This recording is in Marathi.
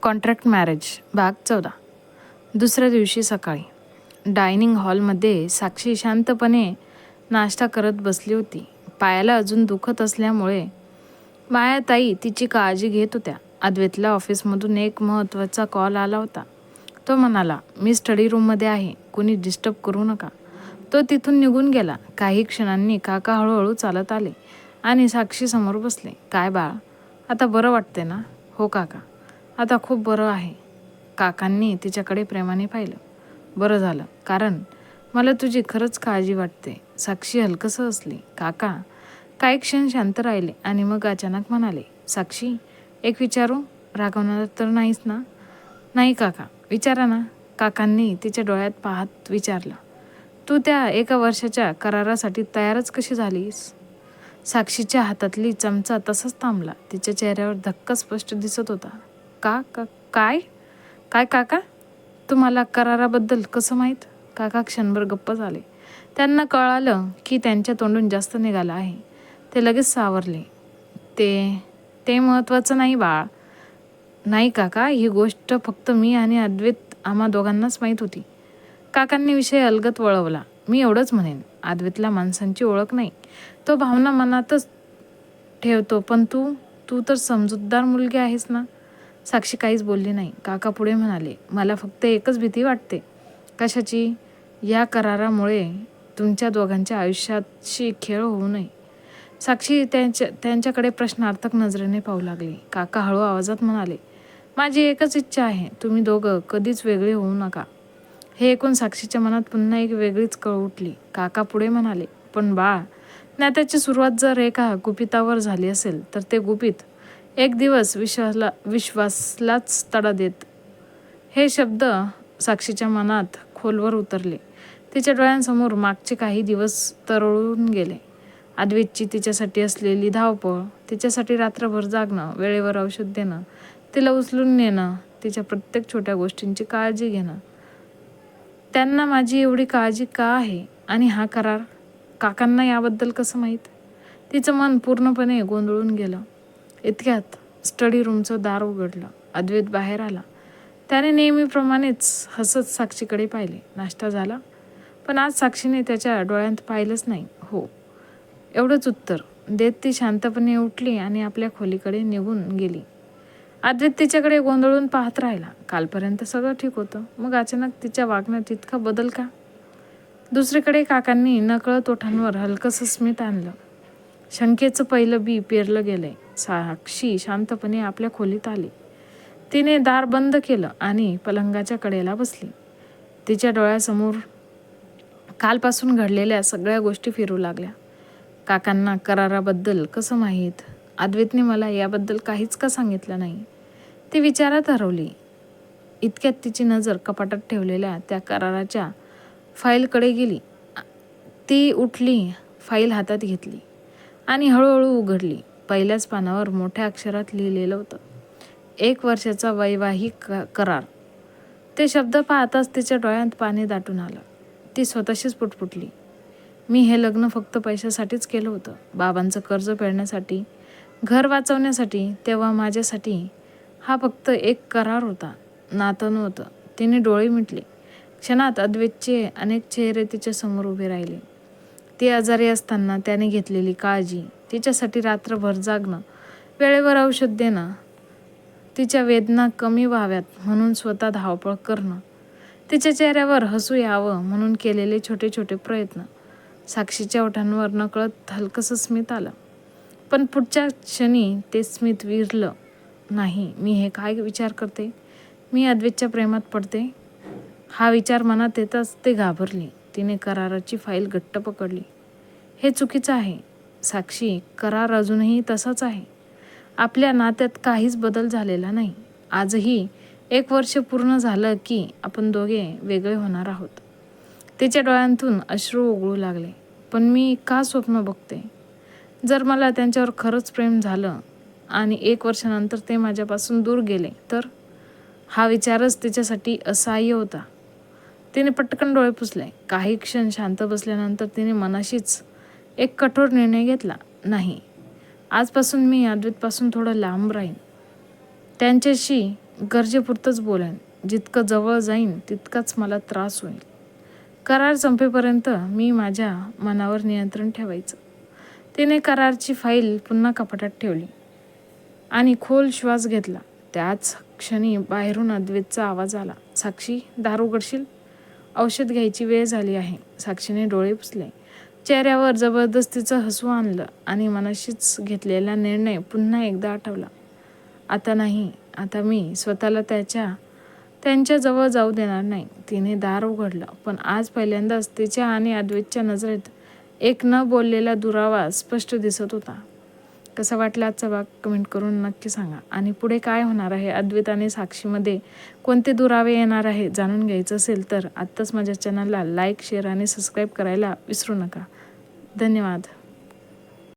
कॉन्ट्रॅक्ट मॅरेज भाग 14. दुसऱ्या दिवशी सकाळी डायनिंग हॉलमध्ये साक्षी शांतपणे नाश्ता करत बसली होती. पायाला अजून दुखत असल्यामुळे मायाताई तिची काळजी घेत होत्या. अद्वैतला ऑफिसमधून एक महत्त्वाचा कॉल आला होता. तो म्हणाला, मी स्टडी रूममध्ये आहे, कोणी डिस्टर्ब करू नका. तो तिथून निघून गेला. काही क्षणांनी काका हळूहळू चालत आले आणि साक्षी समोर बसले. काय बाळ, आता बरं वाटते ना? हो काका, आता खूप बरं आहे. काकांनी तिच्याकडे प्रेमाने पाहिलं. बरं झालं, कारण मला तुझी खरंच काळजी वाटते. साक्षी हलकसं हसली. काका काही क्षण शांत राहिले आणि मग अचानक म्हणाले, साक्षी एक विचारू? रागवणार तर नाहीस ना? नाही काका, विचारा ना. काकांनी तिच्या डोळ्यात पाहत विचारलं. तू त्या 1 वर्षाच्या करारासाठी तयारच कशी झालीस? साक्षीच्या हातातली चमचा तसाच थांबला. तिच्या चेहऱ्यावर धक्का स्पष्ट दिसत होता. का का काय काय काका, तुम्हाला कराराबद्दल कसं माहीत? काका क्षणभर गप्प झाले. त्यांना कळालं की त्यांच्या तोंडून जास्त निघालं आहे. ते लगेच सावरले. ते ते महत्त्वाचं नाही बाळ. नाही काका, ही गोष्ट फक्त मी आणि अद्वैत आम्हा दोघांनाच माहीत होती. काकांनी विषय अलगद वळवला. मी एवढंच म्हणेन, अद्वैतला माणसांची ओळख नाही, तो भावना मनातच ठेवतो. पण तू तू तर समजूतदार मुलगी आहेस ना? साक्षी काहीच बोलली नाही. काका पुढे म्हणाले, मला फक्त एकच भीती वाटते. कशाची? या करारामुळे तुमच्या दोघांच्या आयुष्याशी खेळ होऊ नये. साक्षी त्यांच्याकडे प्रश्नार्थक नजरेने पाहू लागली. काका हळू आवाजात म्हणाले, माझी एकच इच्छा आहे, तुम्ही दोघं कधीच वेगळे होऊ नका. हे ऐकून साक्षीच्या मनात पुन्हा एक वेगळीच कळ उठली. काका पुढे म्हणाले, पण बाळ, नात्याची सुरुवात जर एका गुपितावर झाली असेल तर ते गुपित एक दिवस विश्वासलाच तडा देत. हे शब्द साक्षीच्या मनात खोलवर उतरले. तिच्या डोळ्यांसमोर मागचे काही दिवस तरळून गेले. अद्वैतची तिच्यासाठी असलेली धावपळ, तिच्यासाठी रात्रभर जागणं, वेळेवर औषध देणं, तिला उचलून नेणं, तिच्या प्रत्येक छोट्या गोष्टींची काळजी घेणं. त्यांना माझी एवढी काळजी का आहे? आणि हा करार? काकांना याबद्दल कसं माहीत? तिचं मन पूर्णपणे गोंधळून गेलं. इतक्यात स्टडी रूमचं दार उघडलं. अद्वैत बाहेर आला. त्याने नेहमीप्रमाणेच हसत साक्षीकडे पाहिले. नाश्ता झाला? पण आज साक्षीने त्याच्या डोळ्यात पाहिलंच नाही. हो, एवढंच उत्तर देत ती शांतपणे उठली आणि आपल्या खोलीकडे निघून गेली. अद्वैत तिच्याकडे गोंधळून पाहत राहिला. कालपर्यंत सगळं ठीक होतं, मग अचानक तिच्या वागण्यात इतका बदल का? दुसरीकडे काकांनी नकळत ओठांवर हलकंसं स्मित आणलं. शंकेचं पहिलं बी पेरलं गेलंय. साक्षी शांतपणे आपल्या खोलीत आली. तिने दार बंद केलं आणि पलंगाच्या कडेला बसली. तिच्या डोळ्यासमोर कालपासून घडलेल्या सगळ्या गोष्टी फिरू लागल्या. काकांना कराराबद्दल कसं माहीत? अद्वैतने मला याबद्दल काहीच का सांगितलं नाही? ती विचारात हरवली. इतक्यात तिची नजर कपाटात ठेवलेल्या त्या कराराच्या फाईलकडे गेली. ती उठली, फाईल हातात घेतली आणि हळूहळू उघडली. पहिल्याच पानावर मोठ्या अक्षरात लिहिलेलं होतं, 1 वर्षाचा वैवाहिक करार. ते शब्द पाहताच तिच्या डोळ्यात पाणी दाटून आलं. ती स्वतःशीच पुटपुटली, मी हे लग्न फक्त पैशासाठीच केलं होतं, बाबांचं कर्ज फेडण्यासाठी, घर वाचवण्यासाठी. तेव्हा माझ्यासाठी हा फक्त एक करार होता, नातं नव्हतं. तिने डोळे मिटले. क्षणात अद्वैतचे अनेक चेहरे तिच्यासमोर उभे राहिले. ती आजारी असताना त्याने घेतलेली काळजी, तिच्यासाठी रात्रभर जागणं, वेळेवर औषध देणं, तिच्या वेदना कमी व्हाव्यात म्हणून स्वतः धावपळ करणं, तिच्या चेहऱ्यावर हसू यावं म्हणून केलेले छोटे छोटे प्रयत्न. साक्षीच्या ओठांवर नकळत हलकंसं स्मित आलं. पण पुढच्या क्षणी ते स्मित विरलं. नाही, मी हे काय विचार करते? मी अद्वैतच्या प्रेमात पडते? हा विचार मनात येताच ते घाबरली. तिने कराराची फाईल घट्ट पकडली. हे चुकीचं आहे साक्षी, करार अजूनही तसाच आहे. आपल्या नात्यात काहीच बदल झालेला नाही. आजही 1 वर्ष पूर्ण झालं की आपण दोघे वेगळे होणार आहोत. तिच्या डोळ्यांतून अश्रू ओघळू लागले. पण मी का स्वप्न बघते? जर मला त्यांच्यावर खरंच प्रेम झालं आणि 1 वर्षानंतर ते माझ्यापासून दूर गेले तर? हा विचारच तिच्यासाठी असह्य होता. तिने पटकन डोळे पुसले. काही क्षण शांत बसल्यानंतर तिने मनाशीच एक कठोर निर्णय घेतला. नाही, आजपासून मी अद्वैतपासून थोडं लांब राहीन. त्यांच्याशी गरजेपुरतंच बोलेन. जितकं जवळ जाईन तितकाच मला त्रास होईल. करार संपेपर्यंत मी माझ्या मनावर नियंत्रण ठेवायचं. तिने करारची फाईल पुन्हा कपाटात ठेवली आणि खोल श्वास घेतला. त्याच क्षणी बाहेरून अद्वैतचा आवाज आला. साक्षी, दार उघडशील? औषध घ्यायची वेळ झाली आहे. साक्षीने डोळे पुसले. चेहऱ्यावर जबरदस्तीचं हसू आणलं आणि मनाशीच घेतलेला निर्णय पुन्हा एकदा आठवला. आता नाही, आता मी स्वतःला त्यांच्या जवळ जाऊ देणार नाही. तिने दार उघडलं, पण आज पहिल्यांदाच तिच्या आणि अद्वैतच्या नजरेत एक न बोललेला दुरावा स्पष्ट दिसत होता. कसा वाटला आजचा भाग कमेंट करून नक्की सांगा. आणि पुढे काय होणार आहे, अद्वैत आणि साक्षीमध्ये कोणते दुरावे येणार आहे जाणून घ्यायचं असेल तर आत्ताच माझ्या चॅनलला लाईक, शेअर आणि सबस्क्राईब करायला विसरू नका. धन्यवाद.